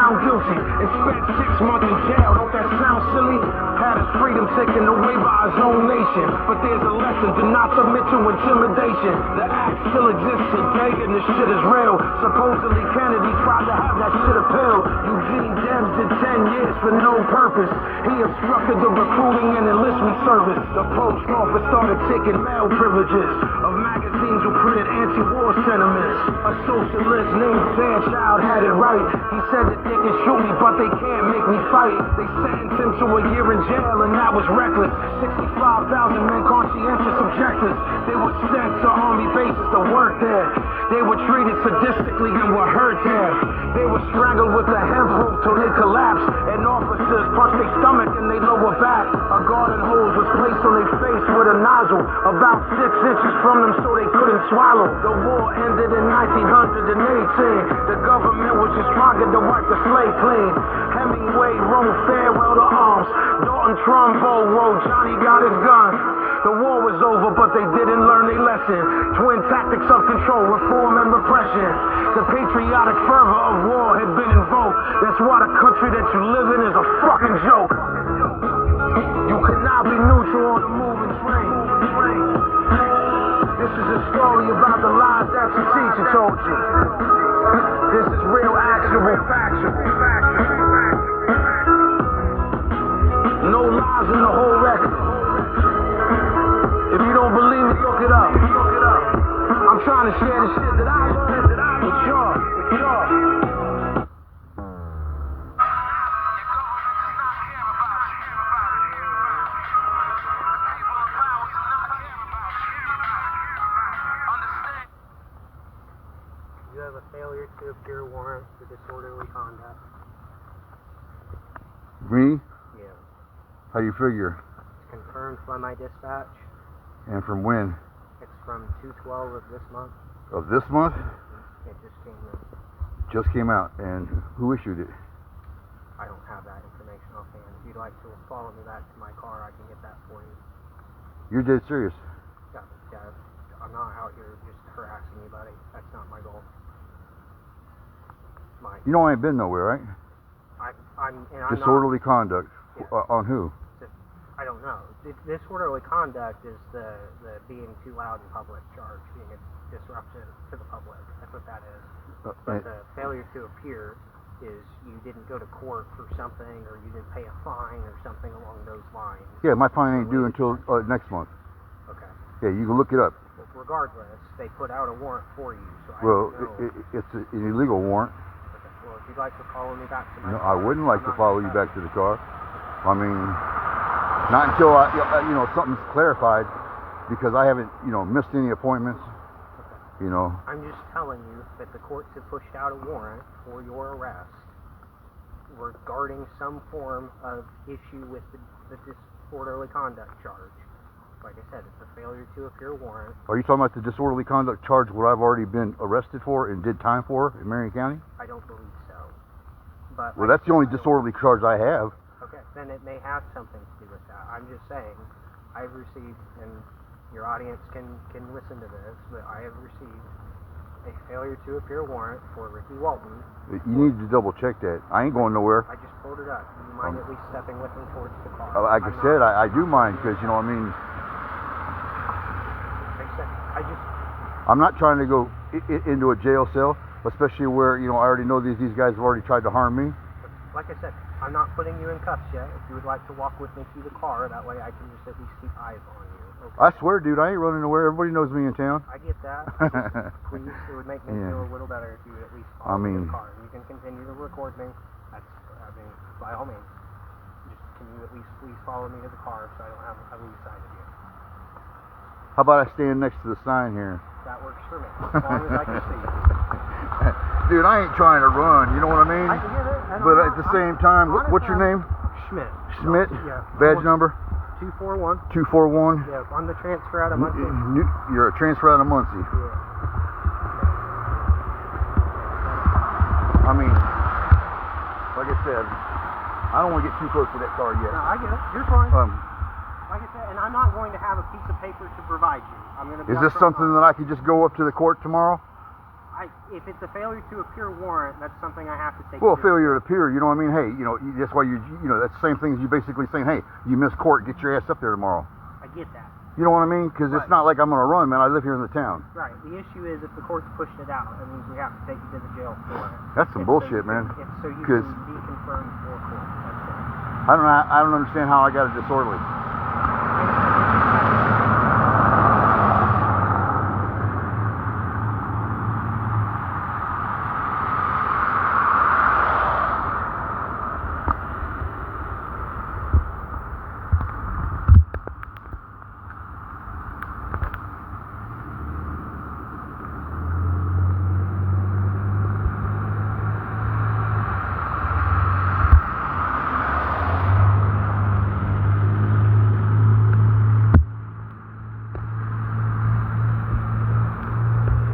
found guilty and spent 6 months in jail. Don't that sound silly? Had his freedom taken away by his own nation. But there's a lesson: do not submit to intimidation. The act still exists today and this shit is real. Supposedly Kennedy tried to have that shit appealed. Eugene Debs did 10 years for no purpose. He obstructed the recruiting and enlistment service. The post office started taking mail privileges of magazines who printed anti-war sentiments. A socialist named Fairchild had it right. He said that they can shoot me, but they can't make me fight. They sentenced him to a year in jail, and that was reckless. 65,000 men, conscientious objectors. They were sent to army bases to work there. They were treated sadistically and were hurt there. They were strangled with a hemp rope till they collapsed. And officers punched their stomach and their lower back. A garden hose was placed on their face with a nozzle about 6 inches from them so they couldn't swallow. The war ended in 1918. The government was just trying to wipe the slate clean. Hemingway wrote Farewell to Arms. Dalton Trumbo wrote Johnny Got His Gun. The war was over, but they didn't learn their lesson. Twin tactics of control, reform and repression. The patriotic fervor of war had been invoked. That's why the country that you live in is a fucking joke. You cannot be neutral on a moving train. This is a story about the lies that your teacher told you. This is real, actual, factual. No lies in the whole record. If you don't believe me, look it up. I'm trying to share the shit that I learned with y'all. You have a failure to appear warrant for disorderly conduct. Me? Yeah. How you figure? It's confirmed by my dispatch. And from when? It's from 2/12 of this month. Of this month? It just came in. Just came out. And who issued it? I don't have that information offhand. If you'd like to follow me back to my car, I can get that for you. You're dead serious? Yeah, I'm not out here just harassing you, buddy. That's not my goal. You know I ain't been nowhere, right? I'm Disorderly conduct. Yeah. On who? I don't know. Disorderly conduct is the being too loud in public charge, being a disruption to the public. That's what that is. But the failure to appear is you didn't go to court for something, or you didn't pay a fine or something along those lines. Yeah, my fine ain't due until next month. Okay. Yeah, you can look it up. But regardless, they put out a warrant for you, so I Well, don't know. it's an illegal warrant. Okay. Well, if you'd like to follow me back to my No, car, I wouldn't like to follow you back to the car. I mean, not until something's clarified, because I haven't missed any appointments. Okay. I'm just telling you that the courts have pushed out a warrant for your arrest regarding some form of issue with the disorderly conduct charge. Like I said, it's a failure to appear warrant. Are you talking about the disorderly conduct charge, what I've already been arrested for and did time for in Marion County? I don't believe so. But Well, that's the only disorderly charge I have. Okay, then it may have something to do with that. I'm just saying, I've received, and your audience can listen to this, but I have received a failure to appear warrant for Ricky Walton. You need to double check that. I ain't going nowhere. I just pulled it up. Do you mind at least stepping with me towards the car? Like I said, I do mind, because, I mean, I'm not trying to go into a jail cell, especially where, I already know these guys have already tried to harm me. Like I said, I'm not putting you in cuffs yet. If you would like to walk with me to the car, that way I can just at least keep eyes on you. Okay? I swear, dude, I ain't running nowhere. Everybody knows me in town. I get that. Please, it would make me feel a little better if you would at least follow me to the car. You can continue to record me. By all means. Just, can you at least please follow me to the car so I don't have a lose sight of you? How about I stand next to the sign here? That works for me. As long as I can see you. Dude, I ain't trying to run, you know what I mean? I can get it. But at the same time, what's your name? Schmidt. Schmidt? Yeah. Badge number? 241. 241? Yeah, I'm the transfer out of Muncie. You're a transfer out of Muncie. Yeah. I mean, like I said, I don't want to get too close to that car yet. No, I get it. You're fine. Like I said, and I'm not going to have a piece of paper to provide you. I'm going to. Is this something that I could just go up to the court tomorrow? if it's a failure to appear warrant, that's something I have to take. Well, failure to appear, you know what I mean? Hey, that's why that's the same thing as you basically saying, hey, you missed court, get your ass up there tomorrow. I get that. You know what I mean? Because it's not like I'm going to run, man. I live here in the town. Right. The issue is if the court's pushed it out, that means we have to take you to the jail for it. That's some bullshit, man. It's so you can be confirmed for court. That's it. I don't understand how I got a disorderly.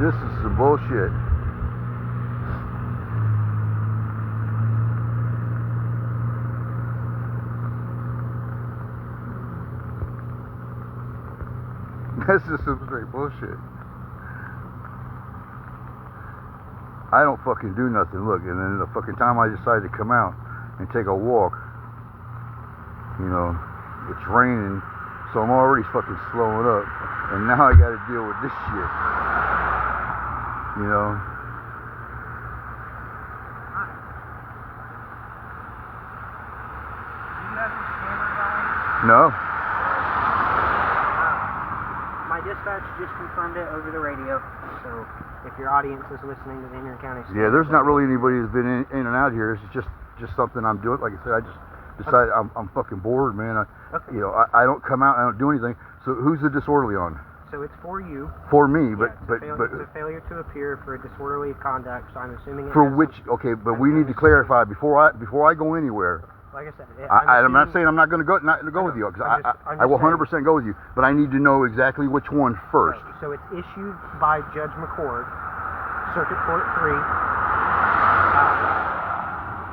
This is some bullshit. This is some straight bullshit. I don't fucking do nothing. Look, and then the fucking time I decide to come out and take a walk, it's raining, so I'm already fucking slowing up, and now I got to deal with this shit. No. My dispatch just confirmed it over the radio, so if your audience is listening to the Indian County... Yeah, there's not really anybody who's been in and out here. It's just something I'm doing. Like I said, I just decided I'm fucking bored, man. I don't come out, I don't do anything. So who's the disorderly on? So it's for you. For me, but it's a failure to appear for a disorderly conduct. So I'm assuming for which but we need to clarify before I go anywhere. Like I said, I'm not saying I'm not going to go with you, because I will 100% go with you, but I need to know exactly which one first. Right. So it's issued by Judge McCord, Circuit Court 3.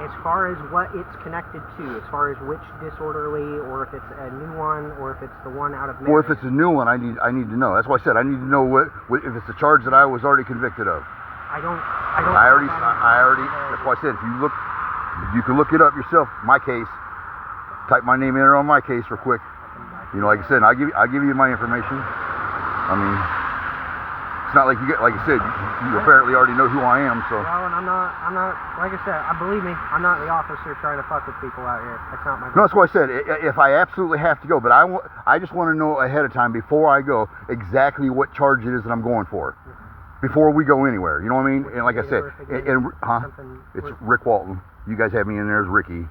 As far as what it's connected to, as far as which disorderly, or if it's a new one, or if it's the one out of merit. Or if it's a new one, I need to know. That's why I said I need to know what if it's a charge that I was already convicted of. I don't. I already. That's why I said if you look, you can look it up yourself. My case. Type my name in there on my case real quick. Like I said, I'll give you my information. I mean, it's not like you get, like I said, you apparently already know who I am. So. Well, and I'm not. Like I said, believe me, I'm not the officer trying to fuck with people out here. That's not my. No, that's what I said. If I absolutely have to go, but I just want to know ahead of time before I go exactly what charge it is that I'm going for. Before we go anywhere, you know what I mean? And like I said, it's Rick Walton. You guys have me in there as Ricky.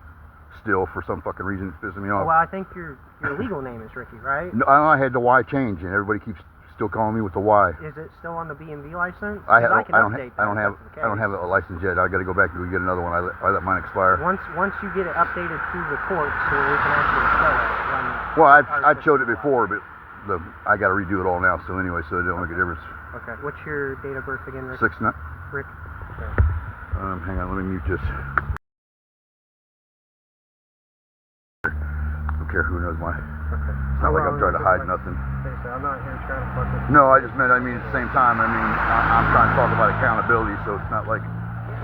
Still, for some fucking reason, it's pissing me off. Well, I think your legal name is Ricky, right? No, I had the Y change, and everybody keeps still calling me with the Y. Is it still on the B&B license? I don't have a license yet. I got to go back and get another one. I let mine expire. Once you get it updated to the courts, so we can actually show it. Well, I've showed it before, but I got to redo it all now. So anyway, so it don't make a difference. Okay. What's your date of birth again, Rick? 6-9. Rick. Okay. Hang on, let me mute this. Don't care who knows my. Okay. It's not like I'm trying to hide nothing. So I'm not here trying to fuck with you. No, I just meant, at the same time, I'm trying to talk about accountability, so it's not like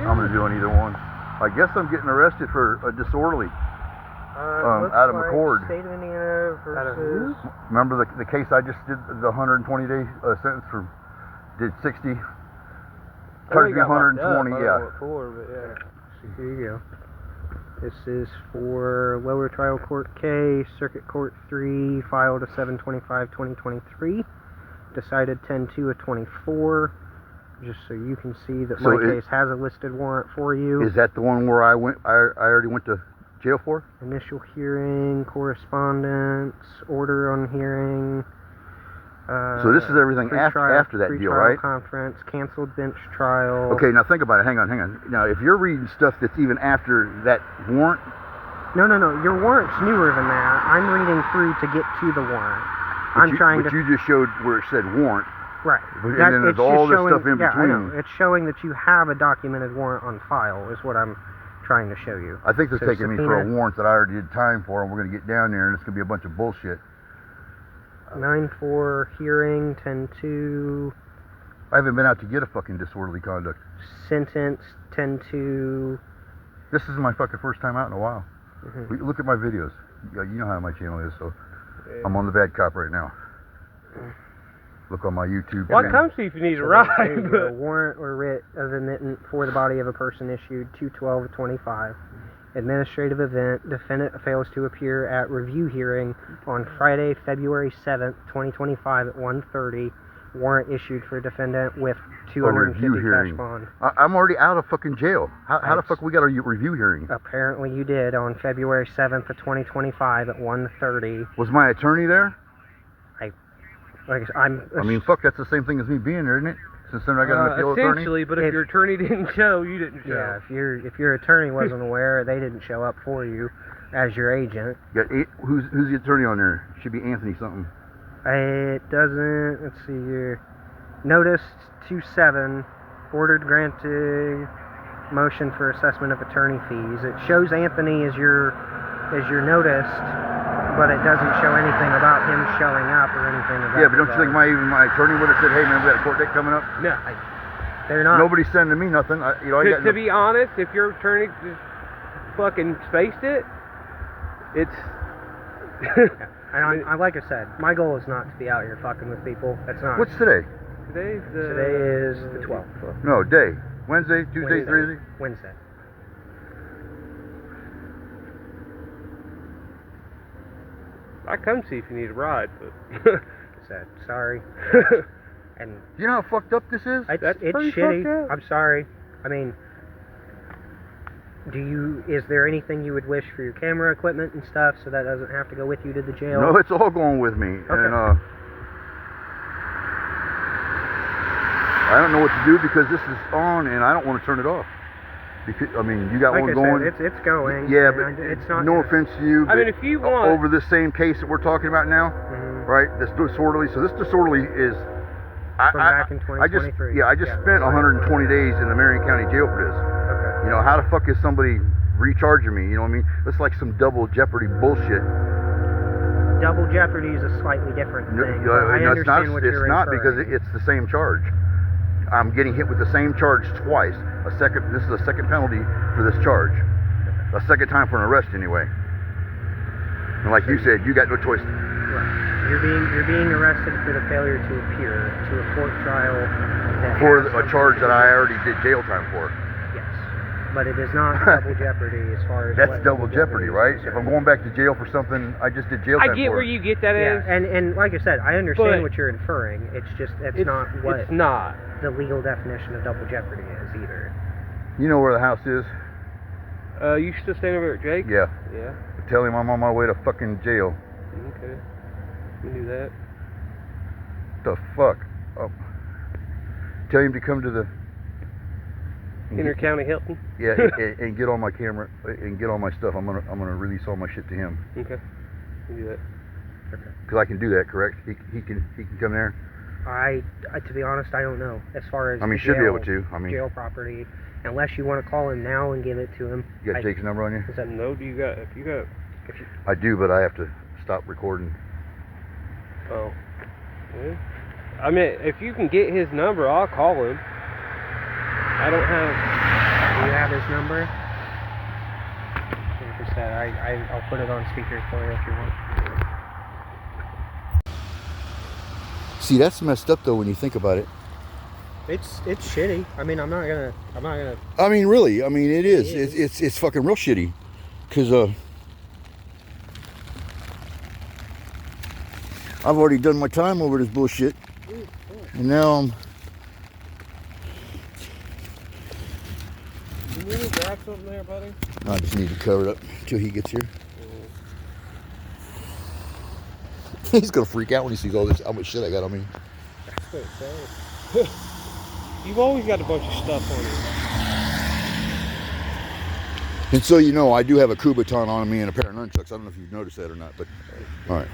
I'm going to do either one. I guess I'm getting arrested for a disorderly out of McCord. State of Indiana versus... Remember the case I just did, the 120-day sentence for, did 60, charged me 120, yeah. Here you go. This is for lower trial court K, circuit court 3, filed a 7/25/2023, decided 10/2/24. Just so you can see that my case has a listed warrant for you. Is that the one where I already went to jail for? Initial hearing, correspondence, order on hearing. So this is everything after that deal, right? Conference, canceled bench trial. Okay, now think about it. Hang on. Now, if you're reading stuff that's even after that warrant... No. Your warrant's newer than that. I'm reading through to get to the warrant. But you just showed where it said warrant. Right. And then there's all this stuff in between. I know. It's showing that you have a documented warrant on file is what I'm trying to show you. I think they're taking me for a warrant that I already did time for, and we're going to get down there, and it's going to be a bunch of bullshit. 9/4 hearing, 10/2, I haven't been out to get a fucking disorderly conduct. Sentenced 10-2. This is my fucking first time out in a while. Look at my videos. You know how my channel is, so I'm on the bad cop right now. Look on my YouTube. Well, come see if you need a ride. A warrant or writ of admittance for the body of a person issued 2/12/25. Administrative event. Defendant fails to appear at review hearing on Friday, February 7th, 2025 at 1:30. Warrant issued for defendant with 250 cash bond. I'm already out of fucking jail. How the fuck we got a review hearing? Apparently you did on February 7th of 2025 at 1:30. Was my attorney there? I mean, fuck, that's the same thing as me being there, isn't it? Since then I got an appeal attorney. Essentially, but if your attorney didn't show, you didn't show. Yeah, if your attorney wasn't aware, they didn't show up for you as your agent. Who's the attorney on there? Should be Anthony something. It doesn't. Let's see here. Notice 2/7. Ordered granting motion for assessment of attorney fees. It shows Anthony as your noticed, but it doesn't show anything about him showing up or anything about. Yeah, but don't you think my attorney would have said, "Hey man, we got a court date coming up"? No. They're not. Nobody's sending me nothing. To be honest, if your attorney just fucking spaced it, it's. And like I said, my goal is not to be out here fucking with people. That's not. What's today? Today is the 12th. No, day. Wednesday, Tuesday, Thursday? Wednesday. I come see if you need a ride, but Said sorry. And you know how fucked up this is? That's it's pretty shitty. fucked up. I'm sorry. I mean, is there anything you would wish for your camera equipment and stuff so that doesn't have to go with you to the jail? No, it's all going with me. Okay. And I don't know what to do because this is on and I don't want to turn it off. Because, I mean, you got like one I going. said, it's going. Yeah, but it's not. No offense to you. I mean, if you want over this same case that we're talking about now, right? This disorderly. So this disorderly is. From back in 2023. I just spent 120 days in the Marion County Jail for this. Okay. You know, how the fuck is somebody recharging me? You know what I mean? It's like some double jeopardy bullshit. Double jeopardy is a slightly different thing. I understand what you're It's not because inferring. it's the same charge. I'm getting hit with the same charge twice. This is a second penalty for this charge. A second time for an arrest anyway. And like you said, you got no choice. Right. You're being arrested for the failure to appear to a court trial that For has a charge that I already did jail time for. Yes, but it is not double jeopardy as far as That's what double jeopardy, right? If I'm going back to jail for something I just did jail time I get for. where you get that yeah, is. and like I said, I understand But what you're inferring. It's just it's not what It's not. the legal definition of double jeopardy is either. You know where the house is? You still staying over at Jake? Yeah. Yeah. Tell him I'm on my way to fucking jail. Okay. You do that. The fuck? Oh. Tell him to come to the Inter-County Hilton? yeah, and get all my camera and get all my stuff. I'm gonna release all my shit to him. Okay. You do that. Cause I can do that, correct? He can come there. I to be honest, I don't know as far as I mean, the should be jail, able to. I mean, jail property, unless you want to call him now and give it to him. you got Jake's number on you? Is that No, do you got? If you got. I do, but I have to stop recording. Oh. Yeah. I mean, if you can get his number, I'll call him. I don't have. Do you have his number? Like I said, I'll put it on speaker for you if you want. See, that's messed up though when you think about it. It's shitty. I mean, I'm not gonna. I mean, really. I mean, it is. It's fucking real shitty. Cause I've already done my time over this bullshit, and now I'm. You need to grab something there, buddy? I just need to cover it up until he gets here. He's gonna freak out when he sees all this, how much shit I got on me. That's what it says. You've always got a bunch of stuff on you. And so you know, I do have a Kubaton on me and a pair of nunchucks. I don't know if you've noticed that or not, but all right.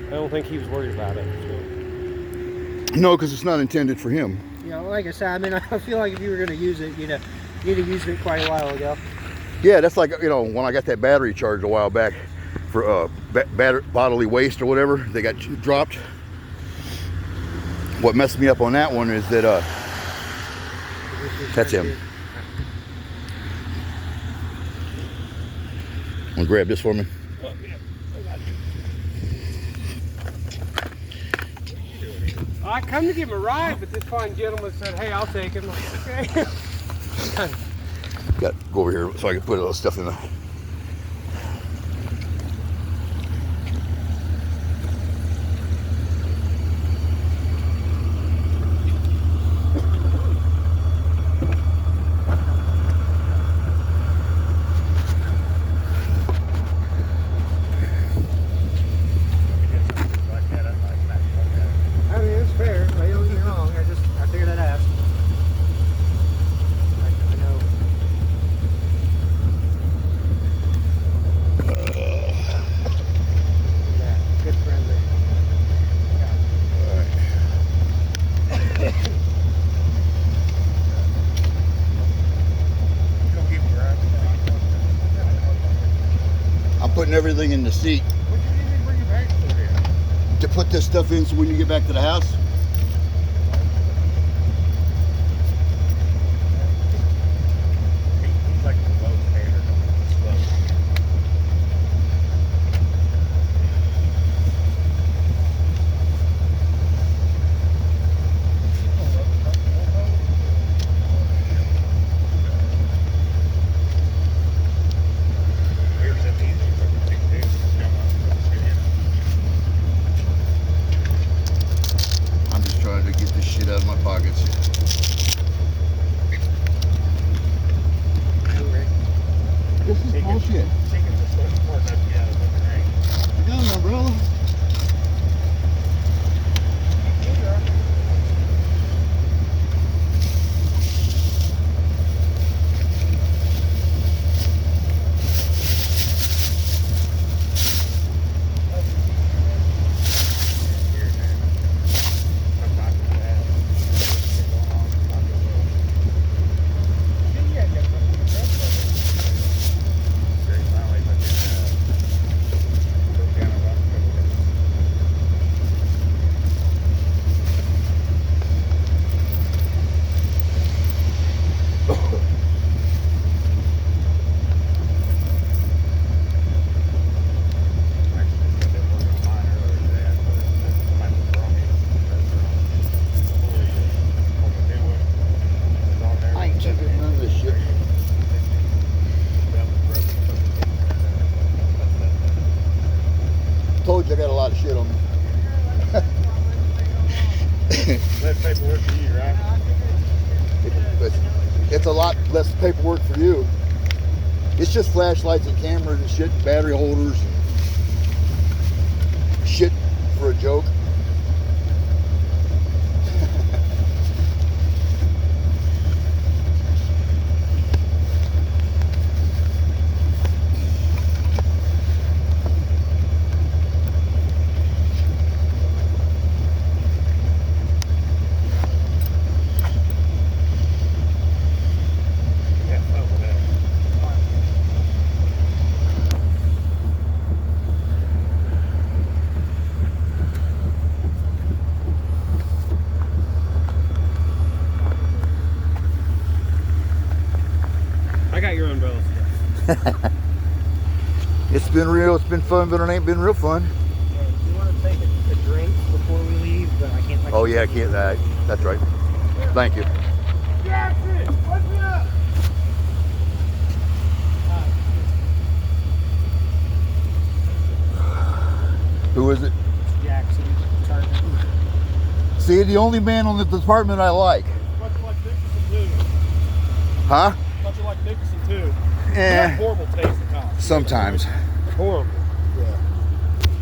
I don't think he was worried about it. So. No, because it's not intended for him. You know, like I said, I mean, I feel like if you were gonna use it, you'd have used it quite a while ago. Yeah, that's like, you know, when I got that battery charged a while back for bodily waste or whatever, they got dropped. What messed me up on that one is that that's him. Want to grab this for me? Oh, yeah. I come to give him a ride, but this fine gentleman said, "Hey, I'll take him." Like, okay. Got to go over here so I can put a little stuff in the. I mean, it's fair. Like, don't get me wrong. I figured I'd ask. I know. Yeah, good friend there. I'm putting everything in the seat. What do you need to bring your bags for here? To put this stuff in so when you get back to the house. He's like the low standard. Here's that easy. I'm just trying to get this shit out of my pockets. This is bullshit. I got an umbrella. I ain't checking none of this shit. Told you I got a lot of shit on me. Less paperwork for you, right? It's a lot less paperwork for you. It's just flashlights and cameras and shit and battery holders and shit for a joke. Yeah, over there. I got your umbrella stuff. It's been real, it's been fun, but it ain't been real fun. Yeah, do you want to take a drink before we leave? But I can't. Oh yeah, I can't. That's right. Thank you. Jackson, what's up? Who is it? Jackson. See, the only man on the department I like. Much like Dickinson too. Huh? Much like Dickinson too. You Eh, have horrible taste in cops. sometimes. Horrible.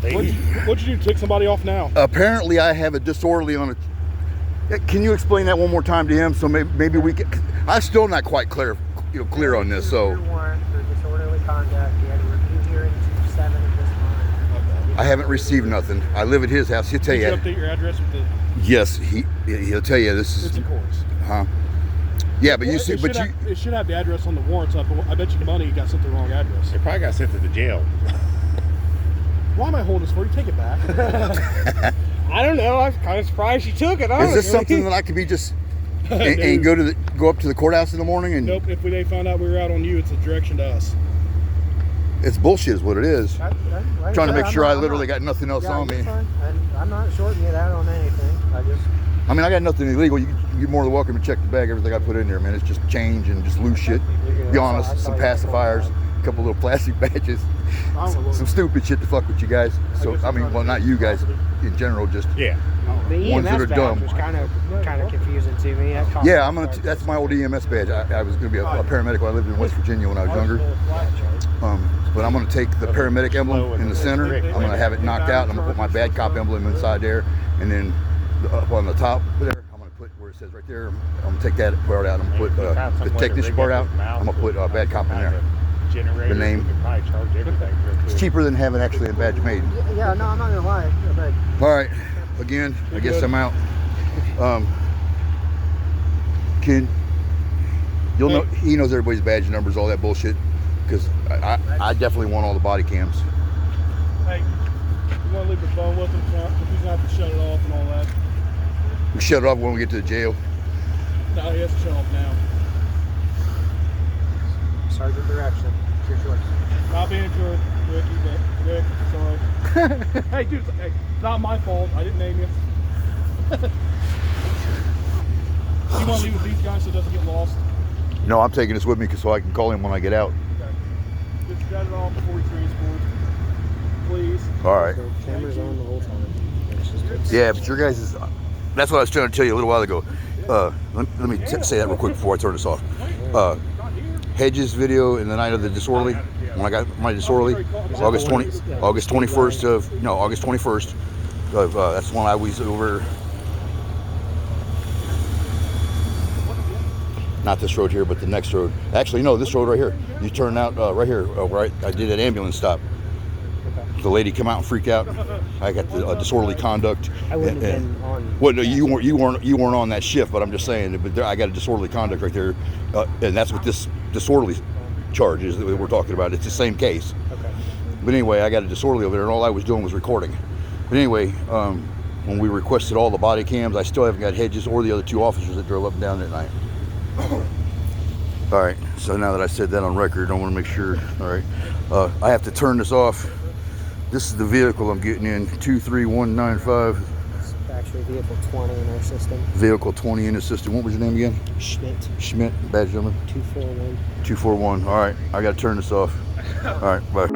What'd you do? Take somebody off now? Apparently I have a disorderly on it. Can you explain that one more time to him so maybe we can, I'm still not quite clear on this, so. Your warrant for disorderly conduct. You had a review hearing 2/7 of this month. I haven't received nothing. I live at his house. He'll tell Did you you. update your address with the? Yes, he'll tell you this It's is, of course. huh? Yeah, but you see, it but should you, have, it should have the address on the warrants up. But I bet you the money got sent to the wrong address. They probably got sent to the jail. Why am I holding this for you? Take it back. I don't know. I was kind of surprised she took it. Is this something that I could be just and go up to the courthouse in the morning? And Nope. If they found out we were out on you, it's a direction to us. it's bullshit, is what it is. Like I Trying to said, make sure I I'm literally not- got nothing else Yeah, on you're me. fine. I'm not shorting you out on anything. I mean, I got nothing illegal. You're more than welcome to check the bag, everything I put in there, man. It's just change and just loose shit. Be honest, some pacifiers, a couple little plastic badges, some stupid shit to fuck with you guys. So, I mean, well, not you guys in general, just Yeah. The Ones that EMS are badge dumb. was kind of confusing to me. yeah. That's my old EMS badge. I was gonna be a paramedic when I lived in West Virginia when I was younger. But I'm gonna take the paramedic emblem in the center. I'm gonna have it knocked out. And I'm gonna put my bad cop emblem inside there, and then up on the top there, I'm gonna put where it says right there. I'm gonna take that part out. I'm gonna put the technician part out. I'm gonna put bad cop in there. The name. It's cheaper than having actually a badge made. Yeah, no, I'm not gonna lie. But All right, again, I guess I'm out. Kid, you'll know. He knows everybody's badge numbers, all that bullshit. Because I definitely want all the body cams. Hey, you want to leave the phone with him? If he's going to have to shut it off and all that. We shut it off when we get to the jail. No, he has to shut off now. Sergeant direction. It's your choice. Not being sure, Ricky, but Rick, sorry. Hey, dude, hey, it's not my fault. I didn't name you. You want to leave with these guys so it doesn't get lost? No, I'm taking this with me so I can call him when I get out. Okay. Just shut it off before we transport. Please. All right. So cameras on the whole time. Yeah, but your guys' that's what I was trying to tell you a little while ago. Let me say that real quick before I turn this off. Hedges video in the night of the disorderly, when I got my disorderly, August 21st of that's when I was over. Not this road here, but the next road. Actually, no, this road right here. You turn out right here, where I did an ambulance stop. The lady come out and freak out. I got the disorderly conduct. I wouldn't have been on. Well, no, you weren't on that shift, but I'm just saying. But there, I got a disorderly conduct right there, and that's what this disorderly charge is that we're talking about. It's the same case. Okay. But anyway, I got a disorderly over there, and all I was doing was recording. But anyway, when we requested all the body cams, I still haven't got Hedges or the other two officers that drove up and down that night. All right, so now that I said that on record, I want to make sure. All right, I have to turn this off. This is the vehicle I'm getting in, 23195. It's actually vehicle 20 in our system. Vehicle 20 in the system. What was your name again? Schmidt, badge number? 241. 241. All right, I got to turn this off. All right, bye.